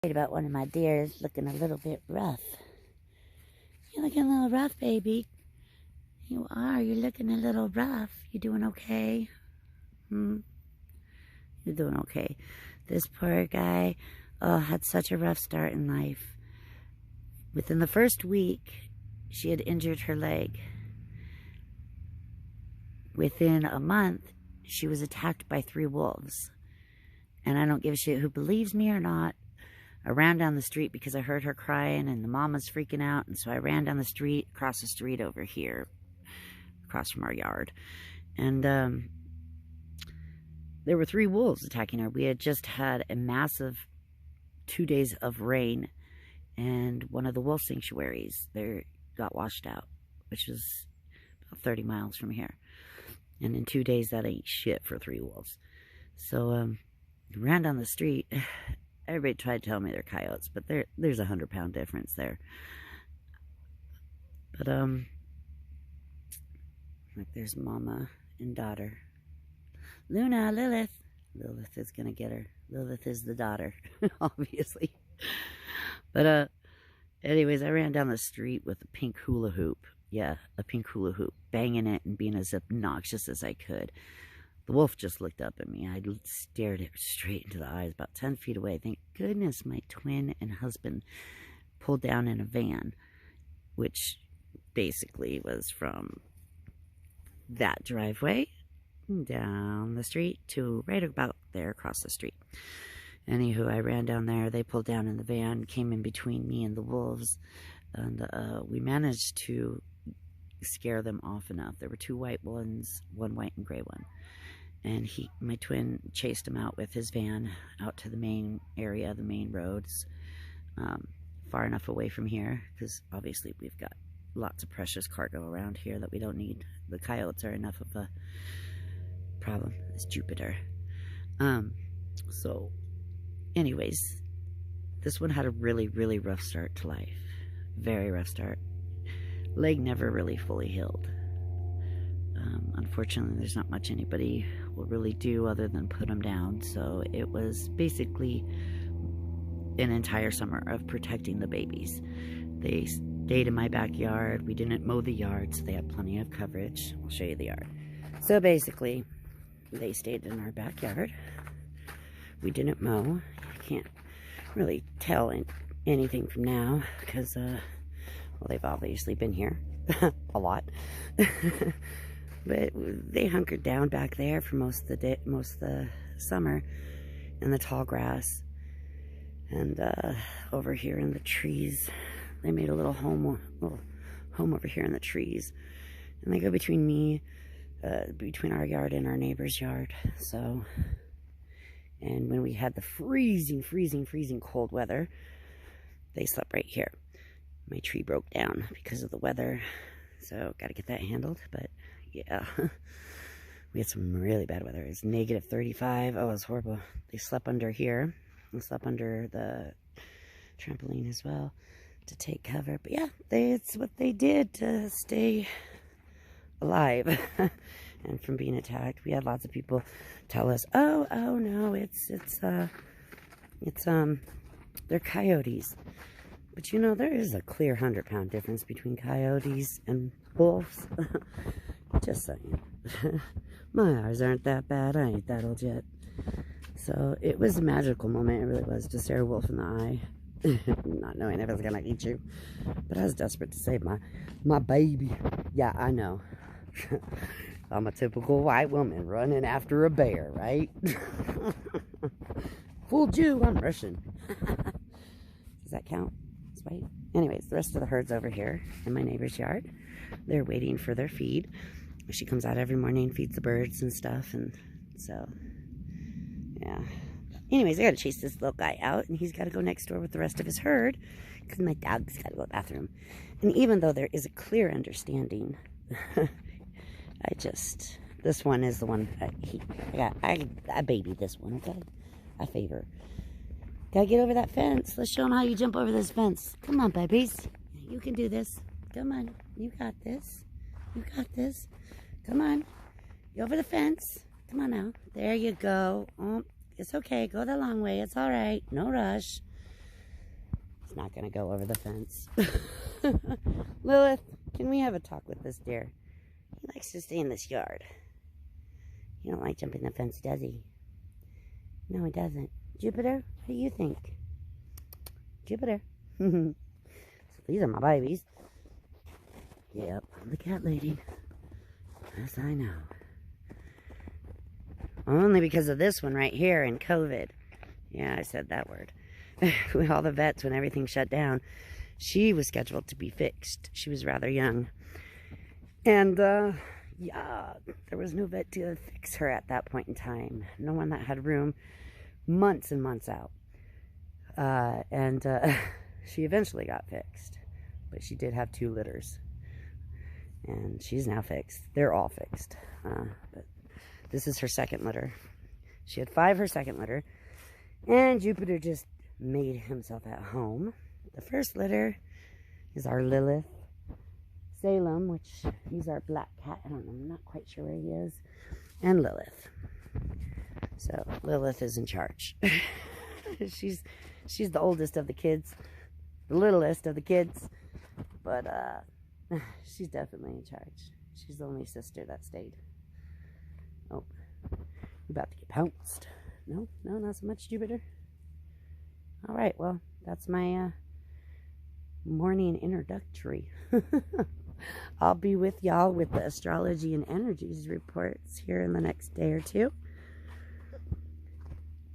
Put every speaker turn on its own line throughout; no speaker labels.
About one of my deers looking a little bit rough. You're looking a little rough, baby. You are. You're looking a little rough. You doing okay? You're doing okay. This poor guy had such a rough start in life. Within the first week, she had injured her leg. Within a month, she was attacked by 3 wolves. And I don't give a shit who believes me or not. I ran down the street because I heard her crying and the mom was freaking out. And so I ran down the street, across the street over here, across from our yard. And there were 3 wolves attacking her. We had just had a massive 2 days of rain. And one of the wolf sanctuaries there got washed out, which is about 30 miles from here. And in 2 days, that ain't shit for 3 wolves. So ran down the street. Everybody tried to tell me they're coyotes, but there's a 100-pound difference there. But like there's mama and daughter. Luna, Lilith. Lilith is gonna get her. Lilith is the daughter, obviously. But anyways, I ran down the street with a pink hula hoop. Yeah, a pink hula hoop, banging it and being as obnoxious as I could. The wolf just looked up at me. I stared it straight into the eyes, about 10 feet away. Thank goodness my twin and husband pulled down in a van, which basically was from that driveway down the street to right about there across the street. Anywho, I ran down there. They pulled down in the van, came in between me and the wolves, and we managed to scare them off enough. There were 2 white ones, 1 white and gray one. And my twin chased him out with his van out to the main area, the main roads, far enough away from here, because obviously we've got lots of precious cargo around here that we don't need. The coyotes are enough of a problem. It's Jupiter. So anyways, this one had a really, really rough start to life. Very rough start. Leg never really fully healed. Unfortunately, there's not much anybody will really do other than put them down. So it was basically an entire summer of protecting the babies. They stayed in my backyard. We didn't mow the yard, so they had plenty of coverage. I'll show you the yard. So basically, they stayed in our backyard. We didn't mow. I can't really tell anything from now because, well, they've obviously been here a lot. But they hunkered down back there for most of the day, most of the summer in the tall grass. And over here in the trees, they made a little home over here in the trees. And they go between me, between our yard and our neighbor's yard. So, and when we had the freezing cold weather, they slept right here. My tree broke down because of the weather, so got to get that handled. But yeah, we had some really bad weather. It was negative 35. Oh, it was horrible. They slept under here. They slept under the trampoline as well to take cover. But yeah, it's what they did to stay alive and from being attacked. We had lots of people tell us, oh no, they're coyotes. But you know, there is a clear 100-pound difference between coyotes and wolves. Just saying. My eyes aren't that bad. I ain't that old yet. So it was a magical moment. It really was, to stare a wolf in the eye. Not knowing if it was going to eat you. But I was desperate to save my baby. Yeah, I know. I'm a typical white woman running after a bear, right? Fooled you, I'm Russian. Does that count? Right. Anyways, the rest of the herd's over here in my neighbor's yard. They're waiting for their feed. She comes out every morning and feeds the birds and stuff, and so yeah. Anyways, I gotta chase this little guy out, and he's got to go next door with the rest of his herd because my dog's got to go to the bathroom. And even though there is a clear understanding, this one is the one I babied this one. Okay, I favor. Gotta get over that fence. Let's show them how you jump over this fence. Come on, babies. You can do this. Come on. You got this. You got this. Come on. You over the fence. Come on now. There you go. Oh, it's okay. Go the long way. It's all right. No rush. not going to go over the fence. Lilith, can we have a talk with this deer? He likes to stay in this yard. He don't like jumping the fence, does he? No, he doesn't. Jupiter, what do you think? Jupiter. So these are my babies. Yep, I'm the cat lady. Yes, I know. Only because of this one right here and COVID. Yeah, I said that word. With all the vets, when everything shut down, she was scheduled to be fixed. She was rather young. And, yeah, there was no vet to fix her at that point in time. No one that had room months and months out. She eventually got fixed. But she did have 2 litters. And she's now fixed. They're all fixed. But this is her 2nd litter. She had 5 her 2nd litter. And Jupiter just made himself at home. The 1st litter is our Lilith. Salem, which he's our black cat. I don't know. I'm not quite sure where he is. And Lilith. So Lilith is in charge. She's the oldest of the kids. The littlest of the kids. But she's definitely in charge. She's the only sister that stayed. Oh, you're about to get pounced. No, not so much, Jupiter. All right, well, that's my morning introductory. I'll be with y'all with the astrology and energies reports here in the next day or 2.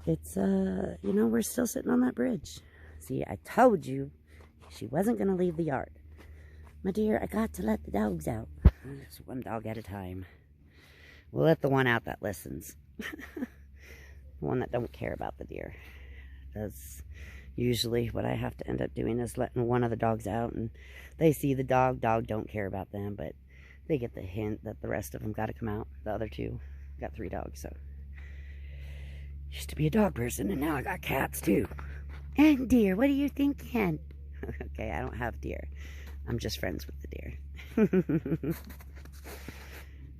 It's, you know, we're still sitting on that bridge. See, I told you she wasn't going to leave the yard. My dear, I got to let the dogs out. Just one dog at a time. We'll let the one out that listens. The one that don't care about the deer. That's usually what I have to end up doing, is letting one of the dogs out, and they see the dog don't care about them, but they get the hint that the rest of them got to come out. The other 2 got 3 dogs, so used to be a dog person, and now I got cats too. And deer, what do you think, Ken? Okay, I don't have deer. I'm just friends with the deer.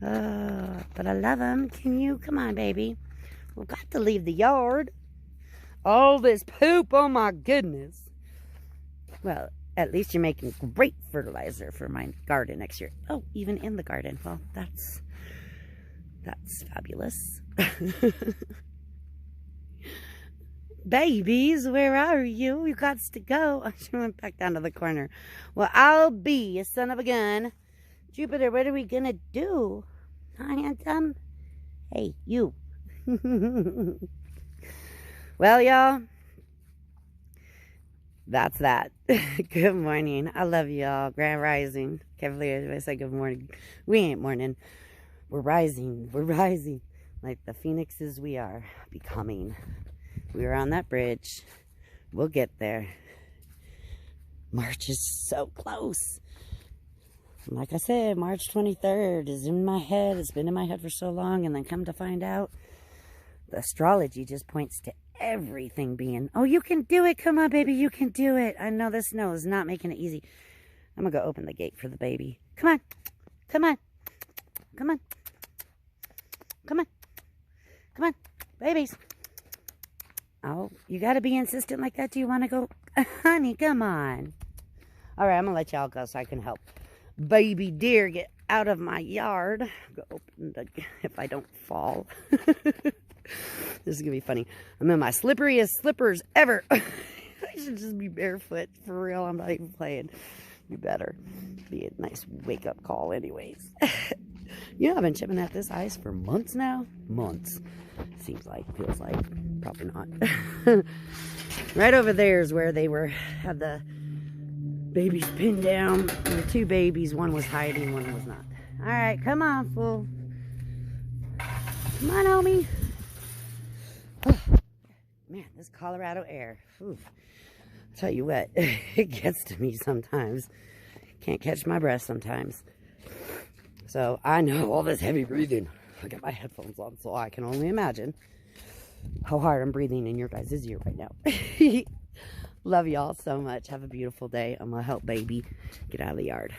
But I love them. Can you? Come on, baby. We've got to leave the yard. All this poop, oh my goodness. Well, at least you're making great fertilizer for my garden next year. Oh, even in the garden. Well, that's fabulous. Babies, where are you? You got to go. She went back down to the corner. Well, I'll be a son of a gun. Jupiter, what are we going to do? Huh, handsome? Hey, you. Well, y'all, that's that. Good morning. I love y'all. Grand rising. Can't believe I say good morning. We ain't morning. We're rising. We're rising. Like the phoenixes we are becoming. We are on that bridge. We'll get there. March is so close. Like I said, March 23rd is in my head. It's been in my head for so long. And then come to find out, the astrology just points to everything being, oh, you can do it. Come on, baby. You can do it. I know this snow is not making it easy. I'm going to go open the gate for the baby. Come on. Come on. Come on. Come on. Come on. Babies. Oh, you got to be insistent like that? Do you want to go? Honey, come on. All right, I'm going to let y'all go so I can help baby deer get out of my yard. Go open the, if I don't fall. This is going to be funny. I'm in my slipperiest slippers ever. I should just be barefoot. For real, I'm not even playing. Be better. Be a nice wake-up call anyways. You know, I've been chipping at this ice for months now. Months. Seems like, feels like. Probably not. Right over there is where they had the babies pinned down. There were 2 babies. One was hiding, one was not. All right, come on, fool. Come on, homie. Oh, man, this Colorado air. Oof. I'll tell you what, it gets to me sometimes. Can't catch my breath sometimes. So I know all this heavy breathing. I got my headphones on, so I can only imagine how hard I'm breathing in your guys' ear right now. Love y'all so much. Have a beautiful day. I'm going to help baby get out of the yard.